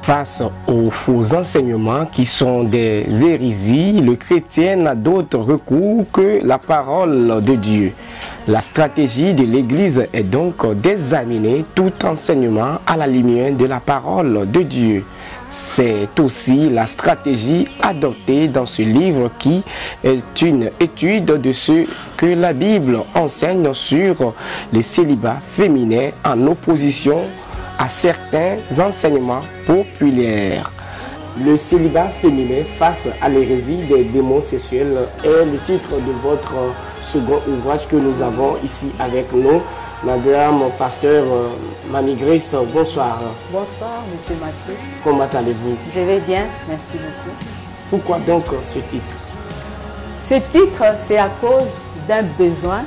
Face aux faux enseignements qui sont des hérésies, le chrétien n'a d'autre recours que la parole de Dieu. La stratégie de l'Église est donc d'examiner tout enseignement à la lumière de la parole de Dieu. C'est aussi la stratégie adoptée dans ce livre qui est une étude de ce que la Bible enseigne sur le célibat féminin en opposition à certains enseignements populaires. Le célibat féminin face à l'hérésie des démons sexuels est le titre de votre second ouvrage que nous avons ici avec nous. Madame Pasteur Mamie Grace, bonsoir. Bonsoir, Monsieur Mathieu. Comment allez-vous? Je vais bien, merci beaucoup. Pourquoi donc ce titre? Ce titre, c'est à cause d'un besoin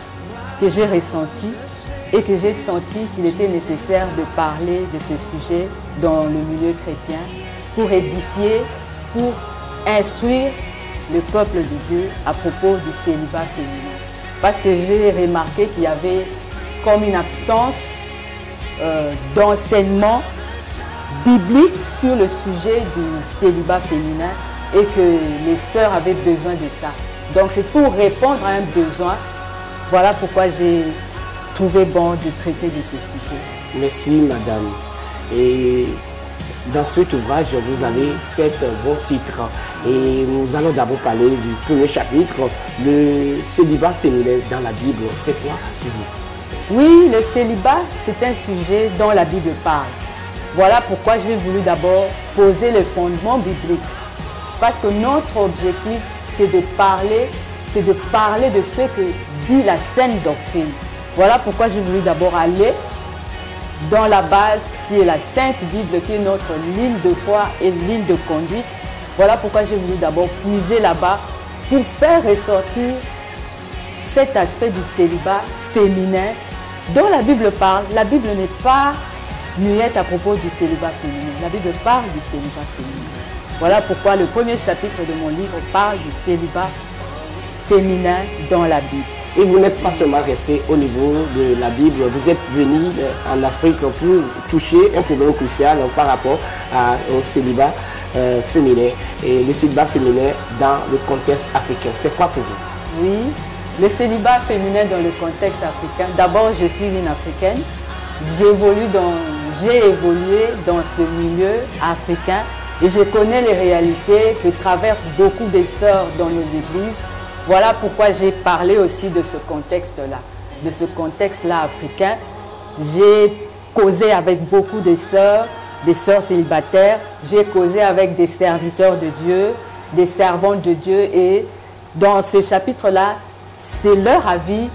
que j'ai ressenti et que j'ai senti qu'il était nécessaire de parler de ce sujet dans le milieu chrétien pour édifier, pour instruire le peuple de Dieu à propos du célibat féminin. Parce que j'ai remarqué qu'il y avait comme une absence d'enseignement biblique sur le sujet du célibat féminin et que les sœurs avaient besoin de ça. Donc c'est pour répondre à un besoin. Voilà pourquoi j'ai trouvé bon de traiter de ce sujet. Merci madame. Et dans cet ouvrage, vous avez 7 bons titres. Et nous allons d'abord parler du premier chapitre, le célibat féminin dans la Bible. C'est quoi pour vous? Oui, le célibat, c'est un sujet dont la Bible parle. Voilà pourquoi j'ai voulu d'abord poser le fondement biblique. Parce que notre objectif, c'est de parler de ce que dit la saine doctrine. Voilà pourquoi j'ai voulu d'abord aller dans la base qui est la Sainte Bible, qui est notre ligne de foi et ligne de conduite. Voilà pourquoi j'ai voulu d'abord puiser là-bas pour faire ressortir cet aspect du célibat féminin dont la Bible parle. La Bible n'est pas muette à propos du célibat féminin. La Bible parle du célibat féminin. Voilà pourquoi le premier chapitre de mon livre parle du célibat féminin dans la Bible. Et vous n'êtes pas seulement resté au niveau de la Bible, vous êtes venu en Afrique pour toucher un problème crucial par rapport au célibat féminin. Et le célibat féminin dans le contexte africain, c'est quoi pour vous? Oui, le célibat féminin dans le contexte africain. D'abord, je suis une Africaine. J'ai évolué dans ce milieu africain et je connais les réalités que traversent beaucoup de sœurs dans nos églises. Voilà pourquoi j'ai parlé aussi de ce contexte-là africain. J'ai causé avec beaucoup de sœurs célibataires. J'ai causé avec des serviteurs de Dieu, des servantes de Dieu. Et dans ce chapitre-là, c'est leur avis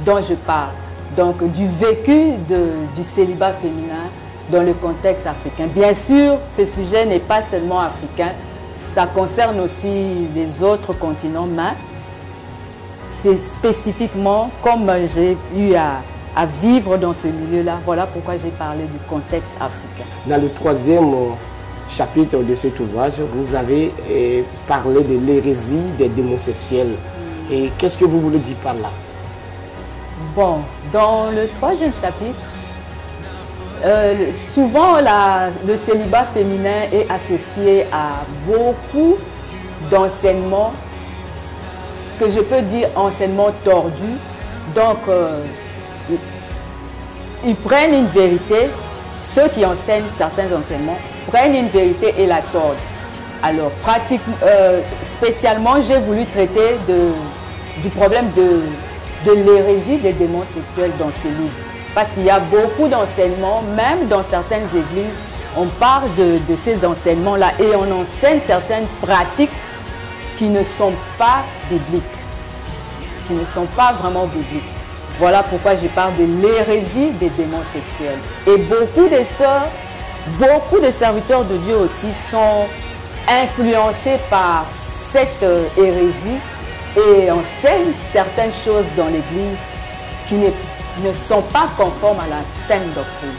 dont je parle. Donc du vécu du célibat féminin dans le contexte africain. Bien sûr, ce sujet n'est pas seulement africain. Ça concerne aussi les autres continents, mais c'est spécifiquement comme j'ai eu à vivre dans ce milieu-là. Voilà pourquoi j'ai parlé du contexte africain. Dans le troisième chapitre de cet ouvrage, vous avez parlé de l'hérésie des démons sexuels. Et qu'est-ce que vous voulez dire par là? Bon, dans le troisième chapitre, souvent le célibat féminin est associé à beaucoup d'enseignements que je peux dire enseignements tordus. Donc, ils prennent une vérité, ceux qui enseignent certains enseignements prennent une vérité et la tordent. Alors, spécialement, j'ai voulu traiter du problème de l'hérésie des démons sexuels dans ce livre. Parce qu'il y a beaucoup d'enseignements, même dans certaines églises, on parle de ces enseignements-là et on enseigne certaines pratiques qui ne sont pas bibliques, qui ne sont pas vraiment bibliques. Voilà pourquoi je parle de l'hérésie des démons sexuels. Et beaucoup de sœurs, beaucoup de serviteurs de Dieu aussi sont influencés par cette hérésie et enseignent certaines choses dans l'Église qui ne sont pas conformes à la saine doctrine.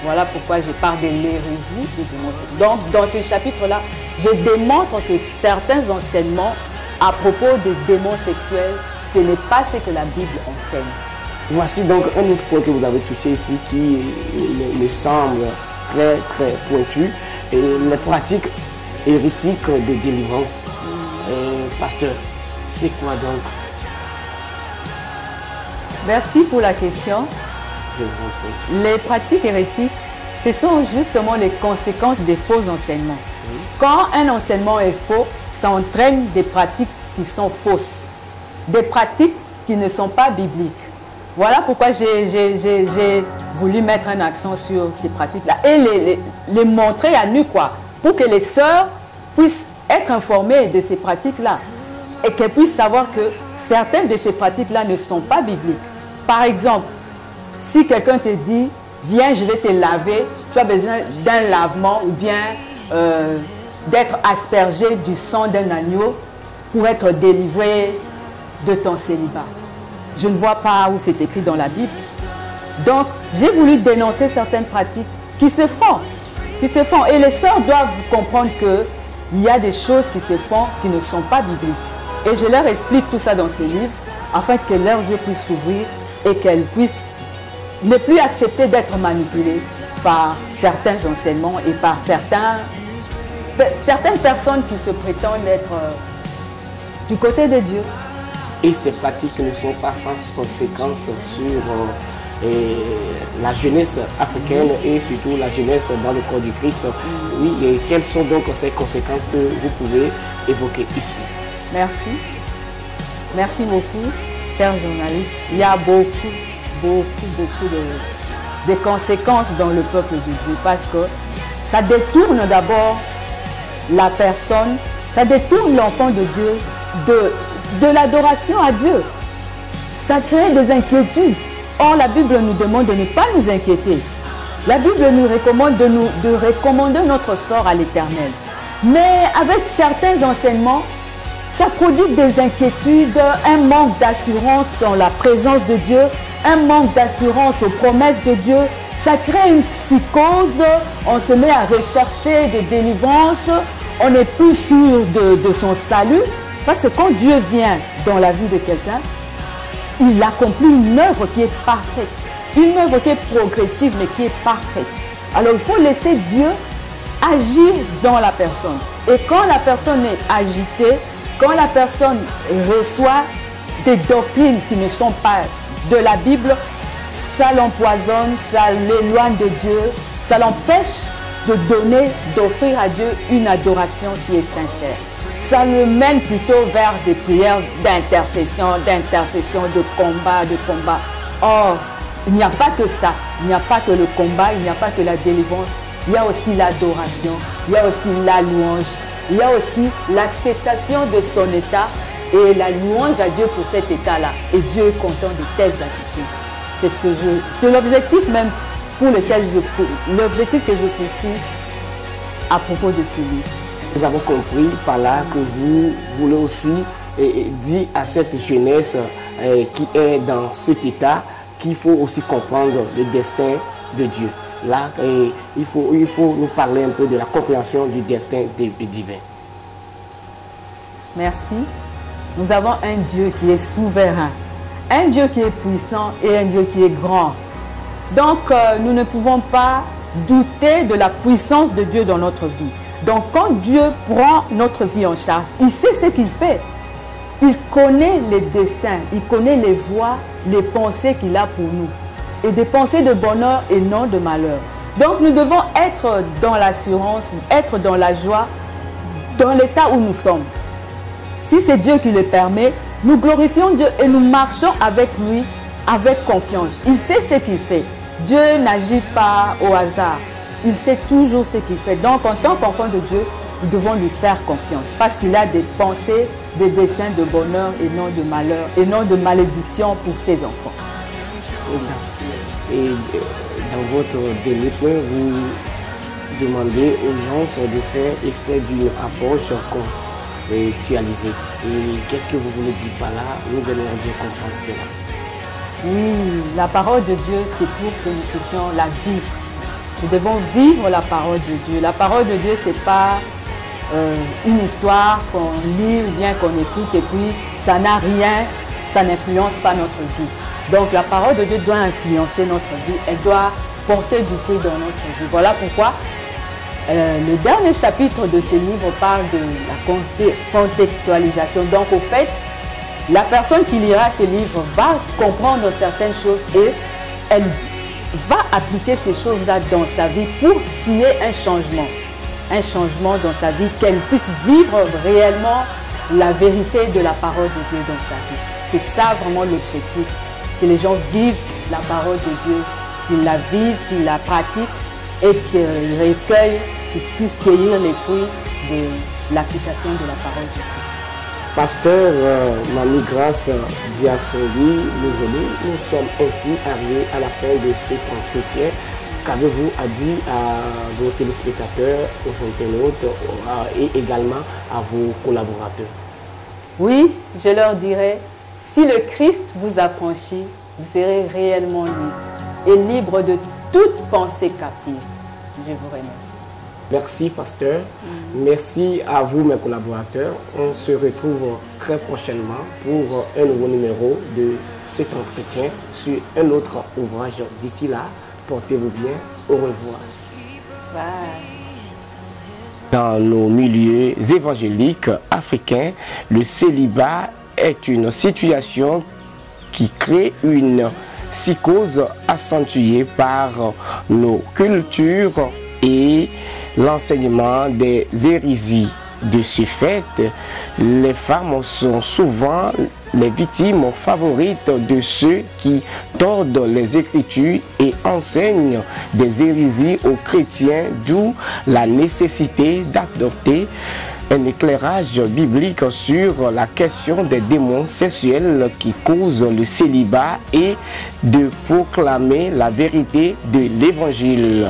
Voilà pourquoi je parle de l'hérésie des démons sexuels. Donc, dans ce chapitre-là, je démontre que certains enseignements à propos des démons sexuels, ce n'est pas ce que la Bible enseigne. Voici donc un autre point que vous avez touché ici qui me semble très pointu. Et les pratiques hérétiques de délivrance. Pasteur, c'est quoi donc? Merci pour la question. Je vous en prie. Les pratiques hérétiques, ce sont justement les conséquences des faux enseignements. Quand un enseignement est faux, ça entraîne des pratiques qui sont fausses, des pratiques qui ne sont pas bibliques. Voilà pourquoi j'ai voulu mettre un accent sur ces pratiques-là et les montrer à nu, quoi, pour que les sœurs puissent être informées de ces pratiques-là et qu'elles puissent savoir que certaines de ces pratiques-là ne sont pas bibliques. Par exemple, si quelqu'un te dit « Viens, je vais te laver », tu as besoin d'un lavement ou bien d'être aspergé du sang d'un agneau pour être délivré de ton célibat. Je ne vois pas où c'est écrit dans la Bible. Donc, j'ai voulu dénoncer certaines pratiques qui se font. Et les sœurs doivent comprendre qu'il y a des choses qui se font qui ne sont pas bibliques. Et je leur explique tout ça dans ce livre afin que leurs yeux puissent s'ouvrir et qu'elles puissent ne plus accepter d'être manipulées par certains enseignements et par certaines personnes qui se prétendent être du côté de Dieu. Et ces pratiques ne sont pas sans conséquences sur la jeunesse africaine et surtout la jeunesse dans le corps du Christ. Oui, et quelles sont donc ces conséquences que vous pouvez évoquer ici? Merci. Merci beaucoup, chers journalistes. Il y a beaucoup de conséquences dans le peuple de Dieu parce que ça détourne d'abord la personne, ça détourne l'enfant de Dieu de l'adoration à Dieu. Ça crée des inquiétudes. Or, la Bible nous demande de ne pas nous inquiéter. La Bible nous recommande de recommander notre sort à l'Éternel. Mais avec certains enseignements, ça produit des inquiétudes, un manque d'assurance en la présence de Dieu, un manque d'assurance aux promesses de Dieu. Ça crée une psychose, on se met à rechercher des délivrances, on n'est plus sûr de son salut. Parce que quand Dieu vient dans la vie de quelqu'un, il accomplit une œuvre qui est parfaite. Une œuvre qui est progressive mais qui est parfaite. Alors il faut laisser Dieu agir dans la personne. Et quand la personne est agitée, quand la personne reçoit des doctrines qui ne sont pas de la Bible, ça l'empoisonne, ça l'éloigne de Dieu, ça l'empêche de donner, d'offrir à Dieu une adoration qui est sincère. Ça le mène plutôt vers des prières d'intercession, de combat. Or, il n'y a pas que ça. Il n'y a pas que le combat, il n'y a pas que la délivrance. Il y a aussi l'adoration, il y a aussi la louange, il y a aussi l'acceptation de son état et la louange à Dieu pour cet état-là. Et Dieu est content de telles attitudes. C'est l'objectif même pour lequel l'objectif que je poursuis à propos de ce livre. Nous avons compris par là que vous voulez aussi dire à cette jeunesse qui est dans cet état qu'il faut aussi comprendre le destin de Dieu. Là, il faut nous parler un peu de la compréhension du destin divin. Merci. Nous avons un Dieu qui est souverain, un Dieu qui est puissant et un Dieu qui est grand. Donc, nous ne pouvons pas douter de la puissance de Dieu dans notre vie. Donc, quand Dieu prend notre vie en charge, il sait ce qu'il fait. Il connaît les desseins, il connaît les voies, les pensées qu'il a pour nous. Et des pensées de bonheur et non de malheur. Donc, nous devons être dans l'assurance, être dans la joie, dans l'état où nous sommes. Si c'est Dieu qui le permet, nous glorifions Dieu et nous marchons avec lui, avec confiance. Il sait ce qu'il fait. Dieu n'agit pas au hasard. Il sait toujours ce qu'il fait. Donc, en tant qu'enfant de Dieu, nous devons lui faire confiance. Parce qu'il a des pensées, des desseins de bonheur et non de malheur, et non de malédiction pour ses enfants. Et dans votre dernier point, vous demandez aux gens de faire essai d'une approche actualisée. Et qu'est-ce que vous voulez dire par là? Nous allons bien comprendre cela. Oui, la parole de Dieu, c'est pour que nous puissions la vivre. Nous devons vivre la parole de Dieu. La parole de Dieu, ce n'est pas une histoire qu'on lit ou bien qu'on écoute et puis ça n'a rien, ça n'influence pas notre vie. Donc la parole de Dieu doit influencer notre vie, elle doit porter du fruit dans notre vie. Voilà pourquoi Le dernier chapitre de ce livre parle de la contextualisation. Donc, au fait, la personne qui lira ce livre va comprendre certaines choses et elle va appliquer ces choses-là dans sa vie pour qu'il y ait un changement dans sa vie, qu'elle puisse vivre réellement la vérité de la parole de Dieu dans sa vie. C'est ça vraiment l'objectif, que les gens vivent la parole de Dieu, qu'ils la vivent, qu'ils la pratiquent et qu'ils recueillent, qu'ils puissent cueillir les fruits de l'application de la parole de Dieu. Pasteur Mamie Grâce Diasoli, nous sommes aussi arrivés à la fin de cet entretien. Qu'avez-vous à dire à vos téléspectateurs, aux internautes et également à vos collaborateurs? Oui, je leur dirais, si le Christ vous a franchi, vous serez réellement libre et libre de toute pensée captive. Je vous remercie. Merci, pasteur. Merci à vous, mes collaborateurs. On se retrouve très prochainement pour un nouveau numéro de cet entretien sur un autre ouvrage. D'ici là, portez-vous bien. Au revoir. Bye. Dans nos milieux évangéliques africains, le célibat est une situation qui crée une psychose accentuée par nos cultures et l'enseignement des hérésies. De ce fait, les femmes sont souvent les victimes favorites de ceux qui tordent les Écritures et enseignent des hérésies aux chrétiens, d'où la nécessité d'adopter un éclairage biblique sur la question des démons sexuels qui causent le célibat et de proclamer la vérité de l'Évangile.